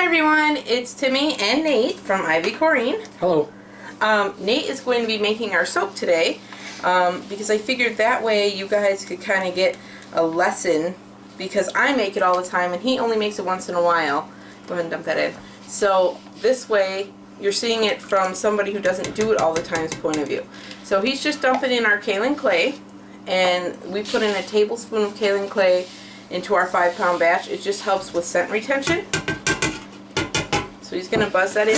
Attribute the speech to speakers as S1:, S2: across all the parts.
S1: Hi everyone, it's Timmy and Nate from Coreen.
S2: Hello.
S1: Nate is going to be making our soap today because I figured that way you guys could kind of get a lesson, because I make it all the time and he only makes it once in a while. Go ahead and dump that in. So this way you're seeing it from somebody who doesn't do it all the time's point of view. So he's just dumping in our kaolin clay, and we put in a tablespoon of kaolin clay into our 5-pound batch. It just helps with scent retention. So he's going to buzz that in.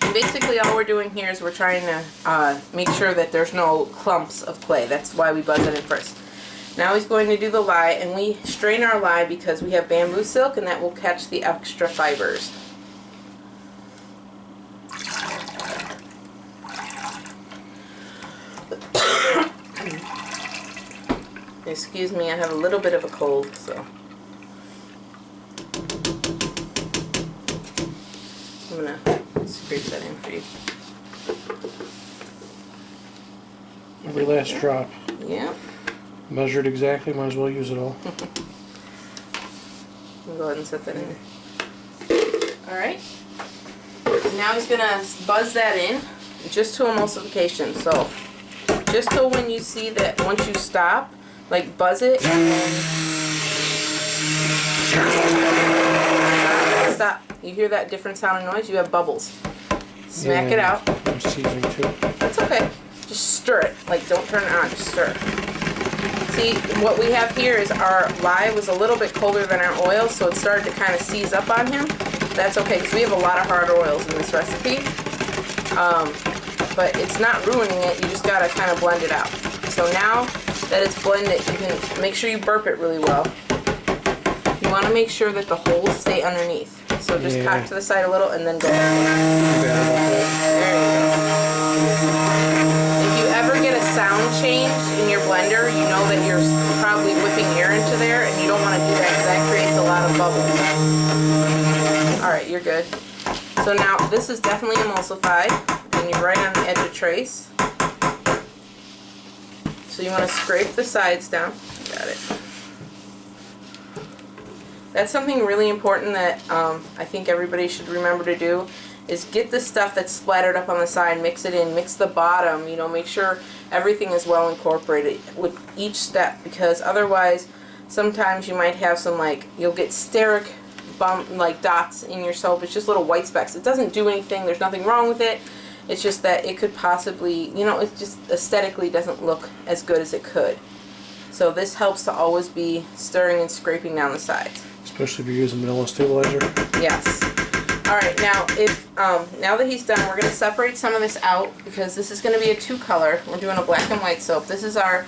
S1: And basically all we're doing here is we're trying to make sure that there's no clumps of clay. That's why we buzz it in first. Now he's going to do the lye, and we strain our lye because we have bamboo silk, and that will catch the extra fibers. Excuse me, I have a little bit of a cold, so I'm going to scrape that in for you.
S2: Every last drop.
S1: Yeah.
S2: Measured exactly, might as well use it all.
S1: I'll go ahead and set that in. Alright. Now he's going to buzz that in just to emulsification. So, just so when you see that, once you stop, like buzz it and then stop. You hear that different sound and noise? You have bubbles. Smack it out.
S2: I'm seasoning too.
S1: That's okay. Just stir it. Like, don't turn it on, just stir it. See, what we have here is our lye was a little bit colder than our oil, so it started to kind of seize up on him. That's okay, because we have a lot of hard oils in this recipe. But it's not ruining it, you just got to kind of blend it out. So now that it's blended, you can make sure you burp it really well. You want to make sure that the holes stay underneath. So just cock to the side a little and then go. There you go. If you ever get a sound change in your blender, you know that you're probably whipping air into there, and you don't want to do that because that creates a lot of bubbles. Alright, you're good. So now this is definitely emulsified, and you're right on the edge of trace. So you want to scrape the sides down. Got it. That's something really important that I think everybody should remember to do, is get the stuff that's splattered up on the side, mix it in, mix the bottom, you know, make sure everything is well incorporated with each step, because otherwise sometimes you might have some, like, you'll get steric like dots in your soap. It's just little white specks. It doesn't do anything, there's nothing wrong with it. It's just that it could possibly, you know, it just aesthetically doesn't look as good as it could. So this helps to always be stirring and scraping down the sides.
S2: Especially if you're using vanilla stabilizer. Yes.
S1: Alright, now now that he's done, we're going to separate some of this out, because this is going to be a 2-color. We're doing a black and white soap. This is our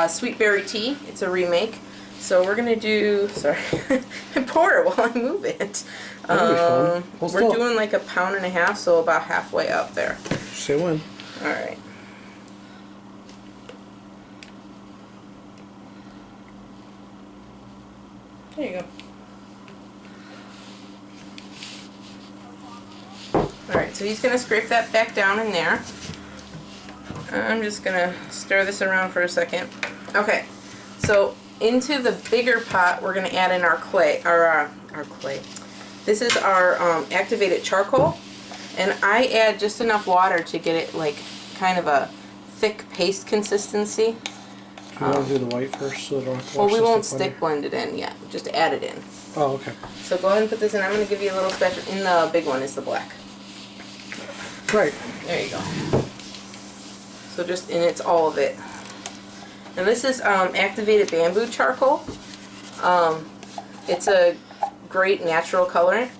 S1: sweet berry tea. It's a remake. So we're going to do, sorry, I pour it while I move it.
S2: That'll be fun.
S1: We're doing like 1.5 pounds, so about halfway up there.
S2: Say when.
S1: Alright. There you go. Alright, so he's going to scrape that back down in there. I'm just going to stir this around for a second. Okay, so into the bigger pot we're going to add in our clay, our clay. This is our activated charcoal, and I add just enough water to get it like kind of a thick paste consistency.
S2: Do you want to do the white first so that I don't have to wash
S1: well, we won't stick blend it in yet, just add it in.
S2: Oh, okay.
S1: So go ahead and put this in. I'm going to give you a little special. In the big one is the black.
S2: Right.
S1: There you go. So just, and it's all of it. And this is activated bamboo charcoal. It's a great natural colorant,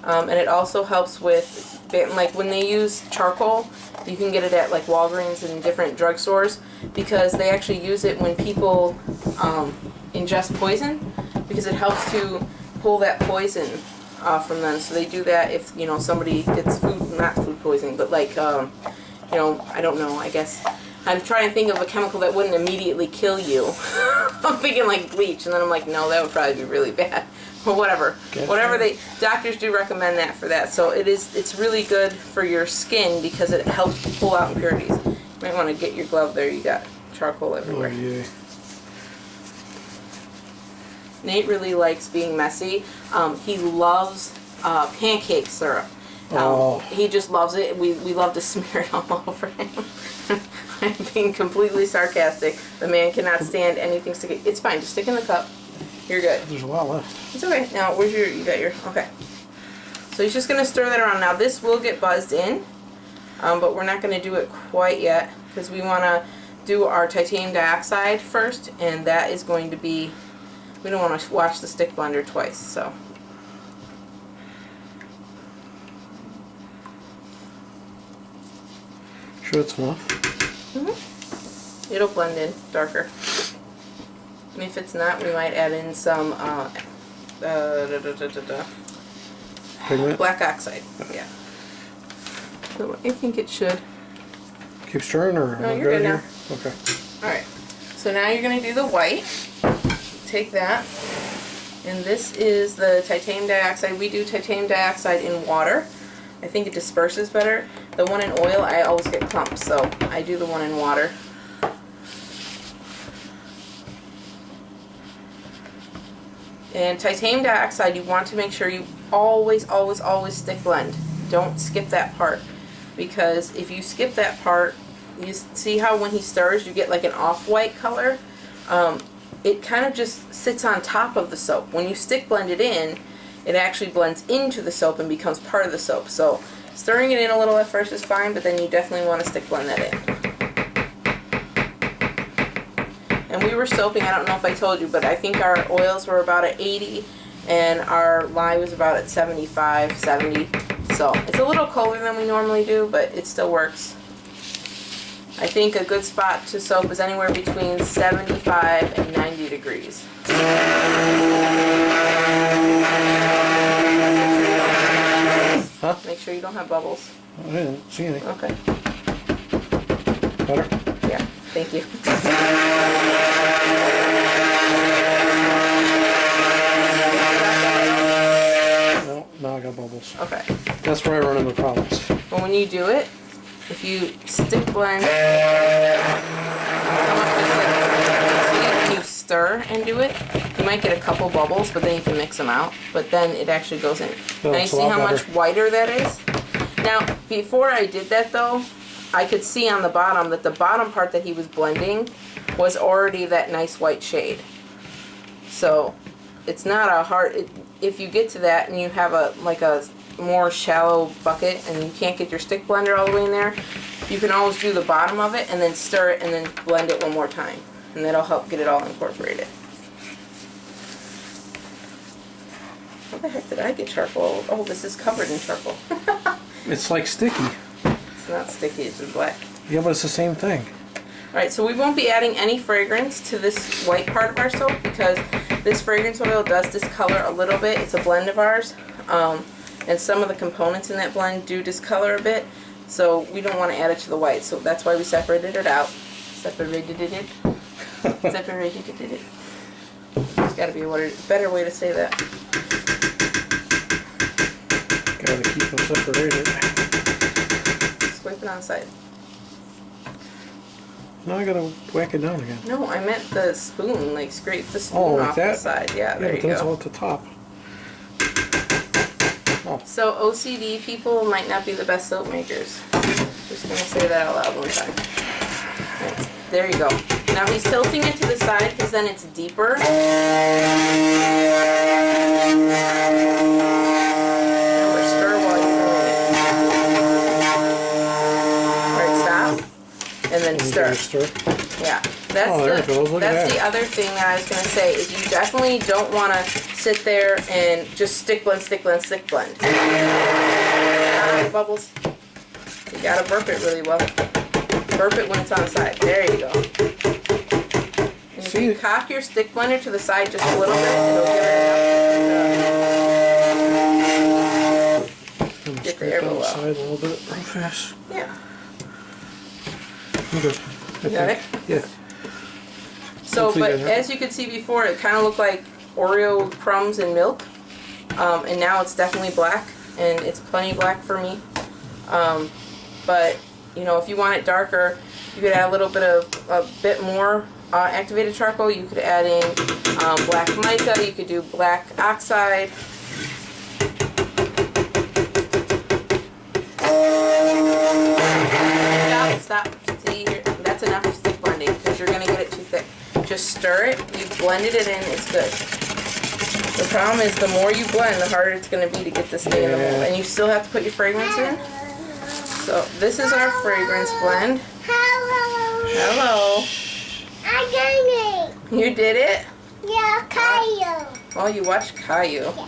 S1: and it also helps with, like when they use charcoal, you can get it at like Walgreens and different drugstores, because they actually use it when people ingest poison, because it helps to pull that poison from them. So they do that if, you know, somebody gets food, not food poisoning, but like, you know, I don't know, I guess I'm trying to think of a chemical that wouldn't immediately kill you. I'm thinking like bleach, and then I'm like, no, that would probably be really bad. Well, whatever.
S2: Gotcha.
S1: Whatever doctors do recommend that for that. So it's really good for your skin because it helps pull out impurities. You might want to get your glove there. You got charcoal everywhere.
S2: Oh, yeah.
S1: Nate really likes being messy. He loves pancake syrup. He just loves it. We love to smear it all over him. I'm being completely sarcastic. The man cannot stand anything sticking. It's fine. Just stick in the cup. You're good.
S2: There's a lot left.
S1: It's okay. Now, where's you got your, okay. So he's just going to stir that around. Now, this will get buzzed in, but we're not going to do it quite yet because we want to do our titanium dioxide first, and that is going to be, we don't want to wash the stick blender twice, so.
S2: Sure it's enough?
S1: It'll blend in darker. And if it's not, we might add in some
S2: Pigment?
S1: black oxide. Yeah. So I think it should.
S2: Keep stirring or?
S1: No, you're good now.
S2: Okay.
S1: Alright. So now you're going to do the white. Take that. And this is the titanium dioxide. We do titanium dioxide in water. I think it disperses better. The one in oil, I always get clumps, so I do the one in water. And titanium dioxide, you want to make sure you always stick blend. Don't skip that part. Because if you skip that part, you see how when he stirs you get like an off-white color? It kind of just sits on top of the soap. When you stick blend it in, it actually blends into the soap and becomes part of the soap. So stirring it in a little at first is fine, but then you definitely want to stick blend that in. And we were soaping, I don't know if I told you, but I think our oils were about at 80 and our lye was about at 75, 70. So it's a little colder than we normally do, but it still works. I think a good spot to soap is anywhere between 75 and 90 degrees.
S2: Huh?
S1: Make sure you don't have bubbles.
S2: I didn't see any.
S1: Okay.
S2: Better?
S1: Yeah, thank you.
S2: No, now I got bubbles.
S1: Okay.
S2: That's where I run into problems.
S1: Well, when you do it, if you stick blend, when you stir and do it, you might get a couple bubbles, but then you can mix them out. But then it actually goes in.
S2: Oh,
S1: Now you
S2: it's a
S1: see
S2: lot
S1: how much
S2: better.
S1: whiter that is? Now, before I did that though, I could see on the bottom that the bottom part that he was blending was already that nice white shade. So it's not a hard, if you get to that and you have a more shallow bucket and you can't get your stick blender all the way in there, you can always do the bottom of it and then stir it and then blend it one more time. And that'll help get it all incorporated. How the heck did I get charcoal? Oh, this is covered in charcoal.
S2: It's like sticky.
S1: It's not sticky, it's just black.
S2: Yeah, but it's the same thing.
S1: Alright, so we won't be adding any fragrance to this white part of our soap because this fragrance oil does discolor a little bit. It's a blend of ours. And some of the components in that blend do discolor a bit. So we don't want to add it to the white. So that's why we separated it out. Separated it. Separated it. There's got to be a better way to say that.
S2: Gotta keep them separated.
S1: Swipe it on the side.
S2: Now I gotta whack it down again.
S1: No, I meant the spoon. Like scrape the spoon
S2: Oh, like
S1: off
S2: that?
S1: the side. Yeah,
S2: Yeah,
S1: there
S2: but
S1: you
S2: that's all
S1: go.
S2: at the top. Oh.
S1: So OCD people might not be the best soap makers. Just gonna say that out loud one time. Right, there you go. Now he's tilting it to the side because then it's deeper. Remember, stir while you're doing it. Alright, stop. And then stir.
S2: Stir.
S1: Yeah. That's
S2: Oh, there it goes. Look at
S1: that's
S2: that.
S1: the other thing that I was going to say is you definitely don't want to sit there and just stick blend, stick blend, stick blend. Bubbles. You got to burp it really well. Burp it when it's on the side. There you go. And if you cock your stick blender to the side just a little bit, it'll give it enough. Get the air
S2: down the
S1: below.
S2: side a little bit real fast.
S1: Yeah.
S2: I'm good.
S1: You got it?
S2: Yeah.
S1: So,
S2: Hopefully
S1: but
S2: you guys are-
S1: as you could see before, it kind of looked like Oreo crumbs and milk. And now it's definitely black, and it's plenty black for me. But, you know, if you want it darker, you could add a bit more activated charcoal. You could add in black mica, you could do black oxide. Stop. See, that's enough stick blending because you're going to get it too thick. Just stir it. You've blended it in. It's good. The problem is the more you blend, the harder it's going to be to get this thing in the mold. And you still have to put your fragrance in. So this is our fragrance blend. Hello.
S3: I did it.
S1: You did it?
S3: Yeah, Caillou.
S1: Oh, you watched Caillou.
S3: Yeah.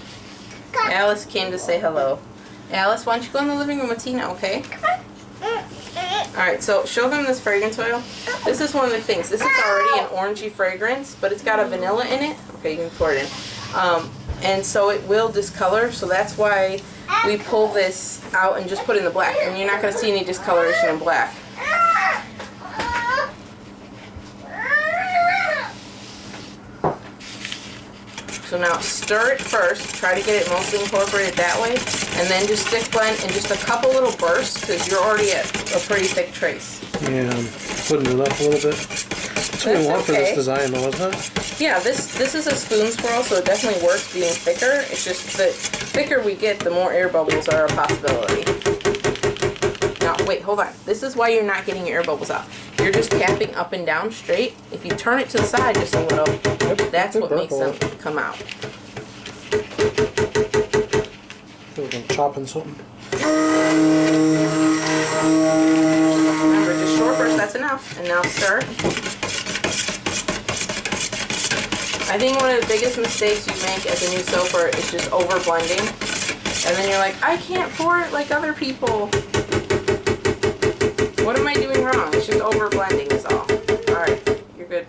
S1: Alice came to say hello. Alice, why don't you go in the living room with Tina, okay? Alright, so show them this fragrance oil. This is one of the things. This is already an orangey fragrance, but it's got a vanilla in it. Okay, you can pour it in. And so it will discolor, so that's why we pull this out and just put it in the black. And you're not going to see any discoloration in black. So now stir it first, try to get it mostly incorporated that way, and then just stick blend in just a couple little bursts because you're already at a pretty thick trace.
S2: Yeah, I'm putting it up a little bit. That's what we want for this design though, isn't it?
S1: Yeah, this is a spoon swirl, so it definitely works being thicker. It's just the thicker we get, the more air bubbles are a possibility. Now, wait, hold on. This is why you're not getting your air bubbles out. You're just tapping up and down straight. If you turn it to the side just a little, that's what makes them come out.
S2: Feel like I'm chopping something.
S1: Remember, just short burst, that's enough. And now stir. I think one of the biggest mistakes you make as a new soaper is just over blending. And then you're like, I can't pour it like other people. What am I doing wrong? It's just over blending is all. Alright, you're good.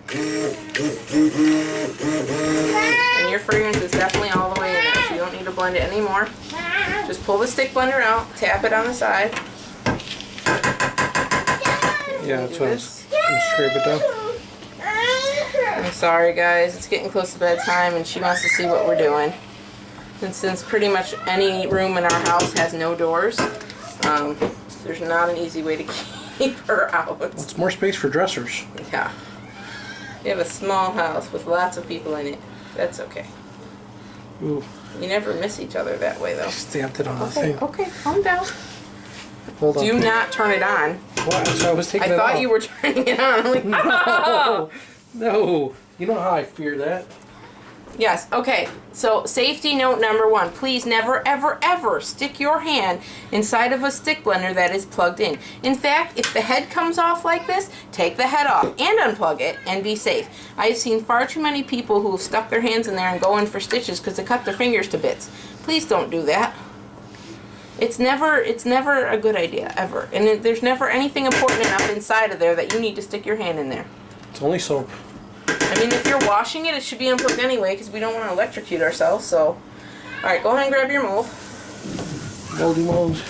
S1: And your fragrance is definitely all the way in there, so you don't need to blend it anymore. Just pull the stick blender out, tap it on the side.
S2: Yeah, that's what I'm scrape it down.
S1: I'm sorry guys, it's getting close to bedtime and she wants to see what we're doing. And since pretty much any room in our house has no doors, there's not an easy way to keep her out.
S2: It's more space for dressers.
S1: Yeah. We have a small house with lots of people in it. That's okay.
S2: Ooh,
S1: You never miss each other that way though.
S2: stamped it on the
S1: Okay,
S2: thing.
S1: okay, calm down.
S2: Hold on.
S1: Do not turn it on.
S2: What? So I was taking
S1: I
S2: it
S1: thought
S2: off.
S1: you were turning it on. I'm like,
S2: No, no. You know how I fear that.
S1: Yes, okay. So safety note number 1. Please never, ever, ever stick your hand inside of a stick blender that is plugged in. In fact, if the head comes off like this, take the head off and unplug it and be safe. I've seen far too many people who have stuck their hands in there and go in for stitches because they cut their fingers to bits. Please don't do that. It's never a good idea, ever. And there's never anything important enough inside of there that you need to stick your hand in there.
S2: It's only soap.
S1: I mean, if you're washing it, it should be unplugged anyway because we don't want to electrocute ourselves, so. Alright, go ahead and grab your mold.
S2: Moldy molds.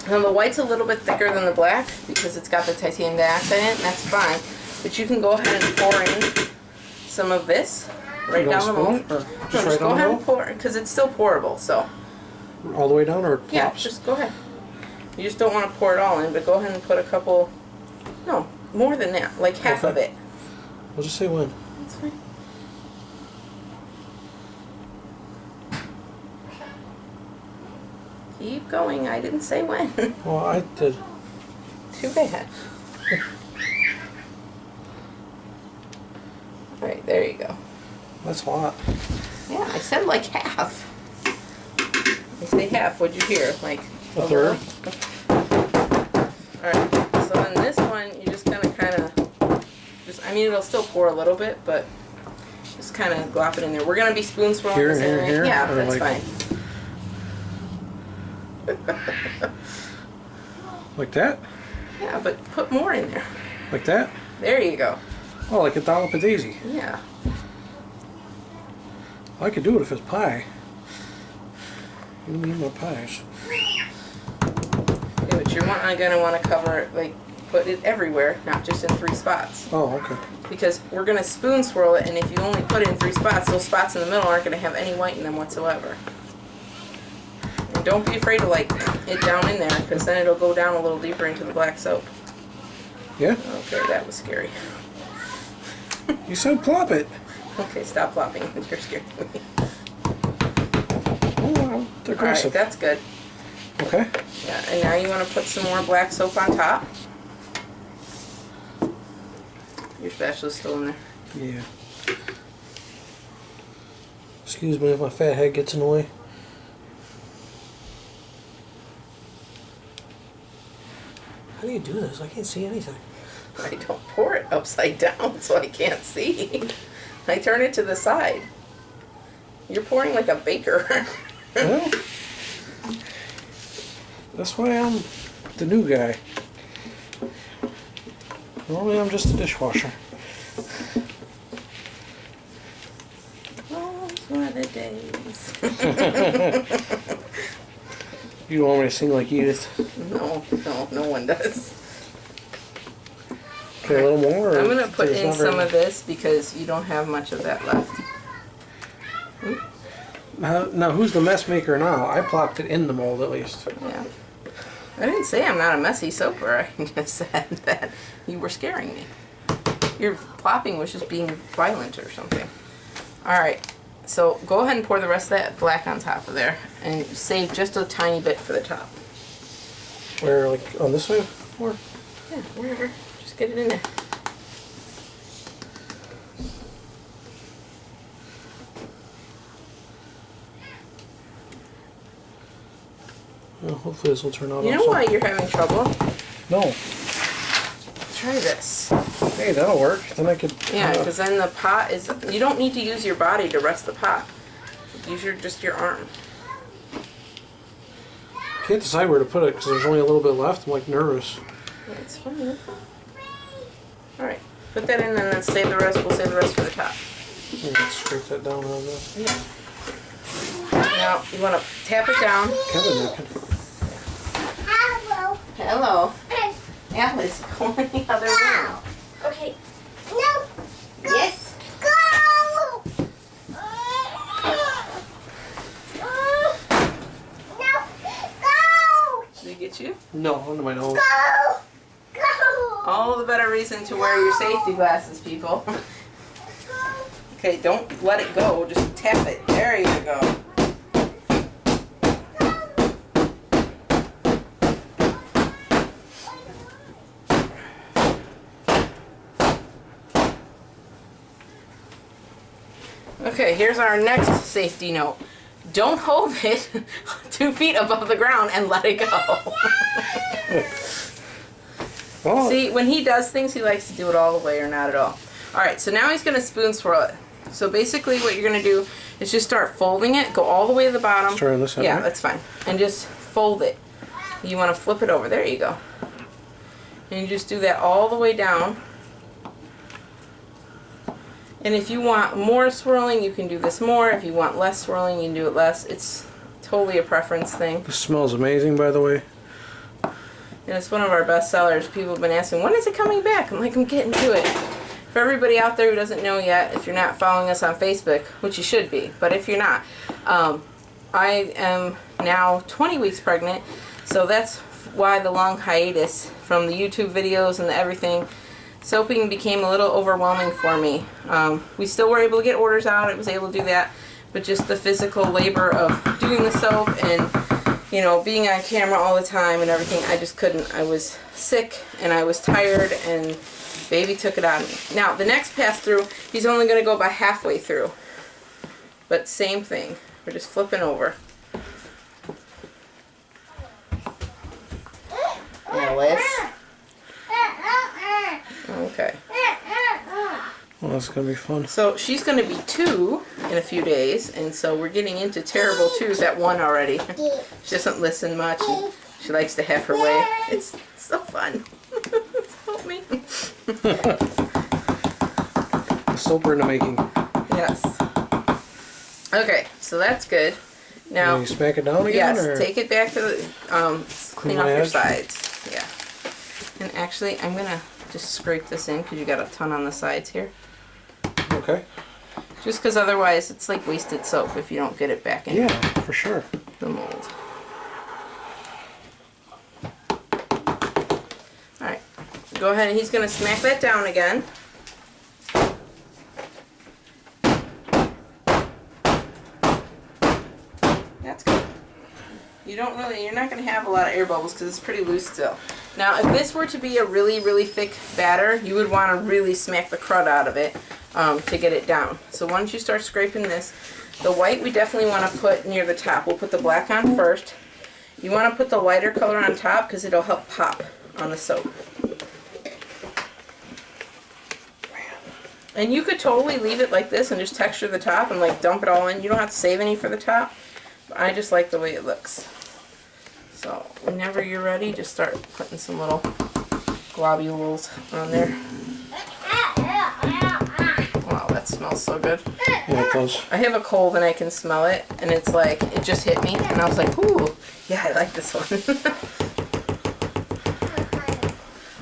S1: Now the white's a little bit thicker than the black because it's got the titanium dioxide in it, and that's fine. But you can go ahead and pour in some of this right
S2: You don't
S1: down the mold.
S2: spoon it, or
S1: No,
S2: just
S1: just
S2: right
S1: go
S2: on the
S1: ahead
S2: mold?
S1: and pour it because it's still pourable, so.
S2: All the way down or
S1: Yeah,
S2: plops?
S1: just go ahead. You just don't want to pour it all in, but go ahead and put a couple, no, more than that, like half of
S2: Okay.
S1: it.
S2: We'll just say when.
S1: That's fine. Keep going, I didn't say when.
S2: Well, I did.
S1: Too bad. Alright, there you go.
S2: That's a lot.
S1: Yeah, I said like half. I say half, what'd you hear? Like
S2: A third?
S1: Alright, so then this one, you just kind of, I mean, it'll still pour a little bit, but just kind of glop it in there. We're going to be spoon swirling
S2: Here
S1: this
S2: and here and
S1: anyway.
S2: here?
S1: Yeah,
S2: Or
S1: that's
S2: like-
S1: fine.
S2: Like that?
S1: Yeah, but put more in there.
S2: Like that?
S1: There you go.
S2: Oh, like a dollop of daisy.
S1: Yeah.
S2: I could do it if it's pie. You don't need more pies.
S1: Yeah, but you're going to want to cover it, like, put it everywhere, not just in 3 spots.
S2: Oh, okay.
S1: Because we're going to spoon swirl it, and if you only put it in 3 spots, those spots in the middle aren't going to have any white in them whatsoever. And don't be afraid to like it down in there, because then it'll go down a little deeper into the black soap.
S2: Yeah?
S1: Okay, that was scary.
S2: You said plop it.
S1: Okay, stop flopping. You're scaring me.
S2: Oh, I'm aggressive.
S1: Alright, that's good.
S2: Okay.
S1: Yeah, and now you want to put some more black soap on top. Your spatula's still in there.
S2: Yeah. Excuse me if my fat head gets in the way. How do you do this? I can't see anything.
S1: I don't pour it upside down so I can't see. I turn it to the side. You're pouring like a baker.
S2: Well, that's why I'm the new guy. Normally I'm just a dishwasher.
S1: Those were the days.
S2: You don't want me to sing like Edith?
S1: No one does.
S2: Okay, a little more? Or
S1: I'm going to put
S2: there's
S1: in
S2: not very
S1: some
S2: much?
S1: of this because you don't have much of that left.
S2: Now, who's the mess maker now? I plopped it in the mold at least.
S1: Yeah. I didn't say I'm not a messy soaper. I just said that you were scaring me. Your plopping was just being violent or something. Alright, so go ahead and pour the rest of that black on top of there and save just a tiny bit for the top.
S2: Where, like, on this way? Or?
S1: Yeah, wherever. Just get it in there.
S2: Well, hopefully this will turn out
S1: You know
S2: also.
S1: why you're having trouble?
S2: No.
S1: Try this.
S2: Hey, that'll work. Then I could...
S1: Yeah, because then the pot is... You don't need to use your body to rest the pot. Use just your arm.
S2: Can't decide where to put it because there's only a little bit left. I'm like nervous.
S1: It's fine. Alright, put that in and then save the rest. We'll save the rest for the top.
S2: Let's scrape that down on that.
S1: Yeah. Now, you want to tap it down.
S2: Kevin, napkin.
S3: Hello.
S1: Hello. Alice, go in the other room.
S3: Okay. No.
S1: Yes.
S3: Go. No. Go.
S1: Did it get you?
S2: No, under my nose.
S3: Go. Go.
S1: All the better reason to wear your safety glasses, people. Okay, don't let it go. Just tap it. There you go. Okay, here's our next safety note. Don't hold it 2 feet above the ground and let it go.
S2: Oh,
S1: See, when he does things, he likes to do it all the way or not at all. Alright, so now he's going to spoon swirl it. So basically what you're going to do is just start folding it. Go all the way to the bottom.
S2: Start on this side,
S1: Yeah,
S2: right?
S1: that's fine. And just fold it. You want to flip it over. There you go. And you just do that all the way down. And if you want more swirling, you can do this more. If you want less swirling, you can do it less. It's totally a preference thing.
S2: this smells amazing, by the way.
S1: And it's one of our best sellers. People have been asking, when is it coming back? I'm like, I'm getting to it. For everybody out there who doesn't know yet, if you're not following us on Facebook, which you should be, but if you're not, I am now 20 weeks pregnant, so that's why the long hiatus from the YouTube videos and the everything. Soaping became a little overwhelming for me. We still were able to get orders out. I was able to do that, but just the physical labor of doing the soap and, you know, being on camera all the time and everything, I just couldn't. I was sick and I was tired and baby took it out of me. Now, the next pass through, he's only going to go about halfway through. But same thing. We're just flipping over. Alice. Okay.
S2: Well, that's going to be fun.
S1: So she's going to be 2 in a few days, and so we're getting into terrible 2s at 1 already. She doesn't listen much, and she likes to have her way. It's so fun. Help me.
S2: The soaper in the making.
S1: Yes. Okay, so that's good. Now,
S2: You smack it down again?
S1: yes,
S2: or?
S1: take it back to the, clean
S2: my
S1: off your
S2: edge?
S1: sides. Yeah. And actually, I'm gonna just scrape this in because you got a ton on the sides here.
S2: Okay.
S1: Just because otherwise it's like wasted soap if you don't get it back in
S2: For sure.
S1: the mold. Alright, go ahead and he's gonna smack that down again. That's good. You're not going to have a lot of air bubbles because it's pretty loose still. Now, if this were to be a really, really thick batter, you would want to really smack the crud out of it to get it down. So once you start scraping this, the white we definitely want to put near the top. We'll put the black on first. You want to put the lighter color on top because it'll help pop on the soap. And you could totally leave it like this and just texture the top and like dump it all in. You don't have to save any for the top. But I just like the way it looks. So whenever you're ready, just start putting some little globules on there. Wow, that smells so good.
S2: Yeah, it does.
S1: I have a cold and I can smell it, and it's like, it just hit me, and I was like, ooh, yeah, I like this one.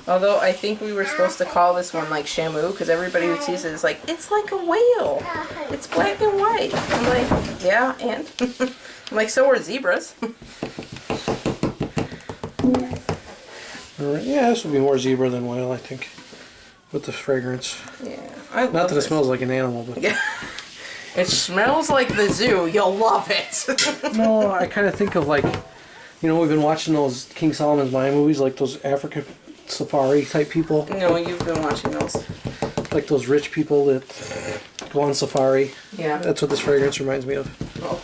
S1: Although I think we were supposed to call this one like Shamu, because everybody who sees it is like, it's like a whale. It's black and white. I'm like, yeah, and? I'm like, so are zebras.
S2: Alright, yeah, this would be more zebra than whale, I think, with the fragrance.
S1: Yeah, I love
S2: Not that it
S1: this.
S2: smells like an animal, but...
S1: Yeah. It smells like the zoo. You'll love it.
S2: No, I kind of think of like, you know, we've been watching those King Solomon's Mine movies, like those African safari type people.
S1: No, you've been watching those.
S2: Like those rich people that go on safari.
S1: Yeah.
S2: That's what this fragrance reminds me of.
S1: Oh.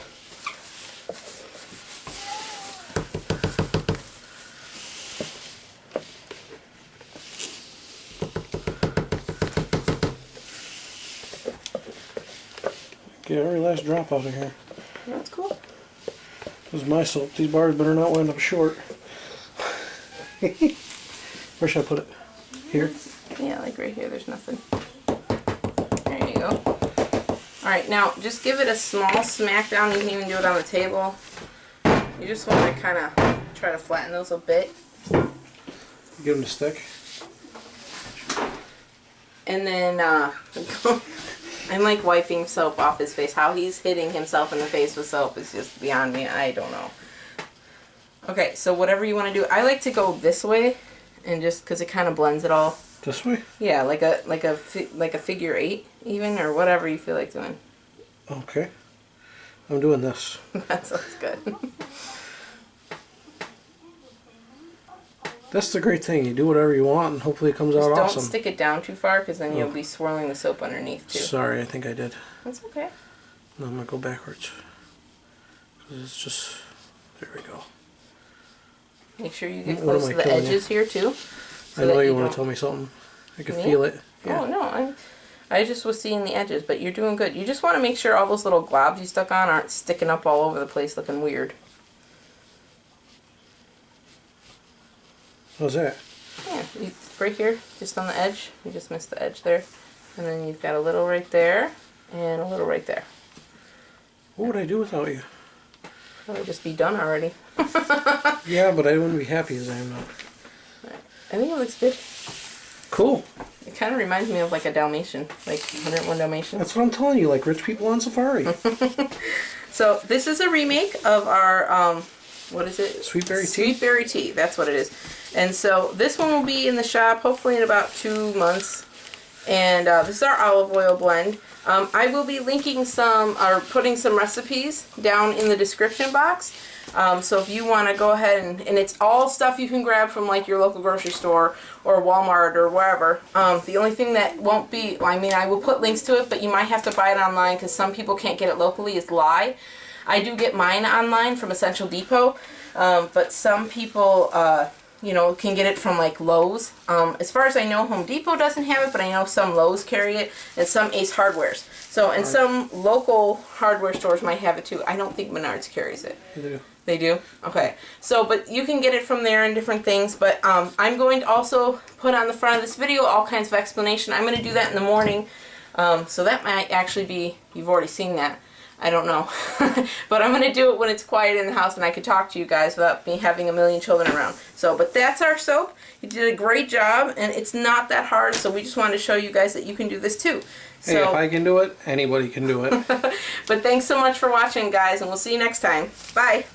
S2: Get every last drop out of here.
S1: That's cool.
S2: This is my soap. These bars better not wind up short. Where should I put it? Here?
S1: Yeah, like right here. There's nothing. There you go. Alright, now just give it a small smack down. You can even do it on the table. You just want to kind of try to flatten those a bit.
S2: Give them a stick.
S1: And then I'm like wiping soap off his face. How he's hitting himself in the face with soap is just beyond me. I don't know. Okay, so whatever you want to do. I like to go this way, and just because it kind of blends it all.
S2: This way?
S1: Yeah, like a figure 8 even, or whatever you feel like doing.
S2: Okay. I'm doing this.
S1: That sounds good.
S2: That's the great thing. You do whatever you want and hopefully it comes out
S1: Just don't
S2: awesome.
S1: stick it down too far, because then you'll be swirling the soap underneath too.
S2: Sorry, I think I did.
S1: That's okay.
S2: No, I'm going to go backwards. 'Cause it's just... There we go.
S1: Make sure you get
S2: What am
S1: close
S2: I
S1: to the
S2: killing you?
S1: edges here too.
S2: I know
S1: that
S2: you want
S1: don't-
S2: to tell me something. I can
S1: Me?
S2: feel it. Yeah.
S1: Oh no, I just was seeing the edges, but you're doing good. You just want to make sure all those little globs you stuck on aren't sticking up all over the place looking weird.
S2: How's that?
S1: Yeah, right here, just on the edge. You just missed the edge there. And then you've got a little right there, and a little right there.
S2: What would I do without you?
S1: That'll just be done already.
S2: Yeah, but I wouldn't be happy as I am now.
S1: I think it looks good.
S2: Cool.
S1: It kind of reminds me of like a Dalmatian, like 101 Dalmatians.
S2: That's what I'm telling you, like rich people on safari.
S1: So this is a remake of our, what is it?
S2: Sweet berry tea?
S1: Sweet berry tea, that's what it is. And so this one will be in the shop hopefully in about 2 months. And this is our olive oil blend. I will be linking some, or putting some recipes down in the description box. So if you want to go ahead and it's all stuff you can grab from like your local grocery store or Walmart or wherever. The only thing that won't be, well, I mean, I will put links to it, but you might have to buy it online because some people can't get it locally, is lye. I do get mine online from Essential Depot, but some people, you know, can get it from like Lowe's. As far as I know, Home Depot doesn't have it, but I know some Lowe's carry it, and some Ace Hardwares. So, and some local hardware stores might have it too. I don't think Menards carries it.
S2: They do.
S1: They do? Okay. So, but you can get it from there and different things, but I'm going to also put on the front of this video all kinds of explanation. I'm going to do that in the morning, so that might actually be, you've already seen that. I don't know. But I'm going to do it when it's quiet in the house and I can talk to you guys without me having a million children around. So, but that's our soap. You did a great job, and it's not that hard, so we just wanted to show you guys that you can do this too.
S2: Hey,
S1: So,
S2: if I can do it, anybody can do it.
S1: but thanks so much for watching, guys, and we'll see you next time. Bye.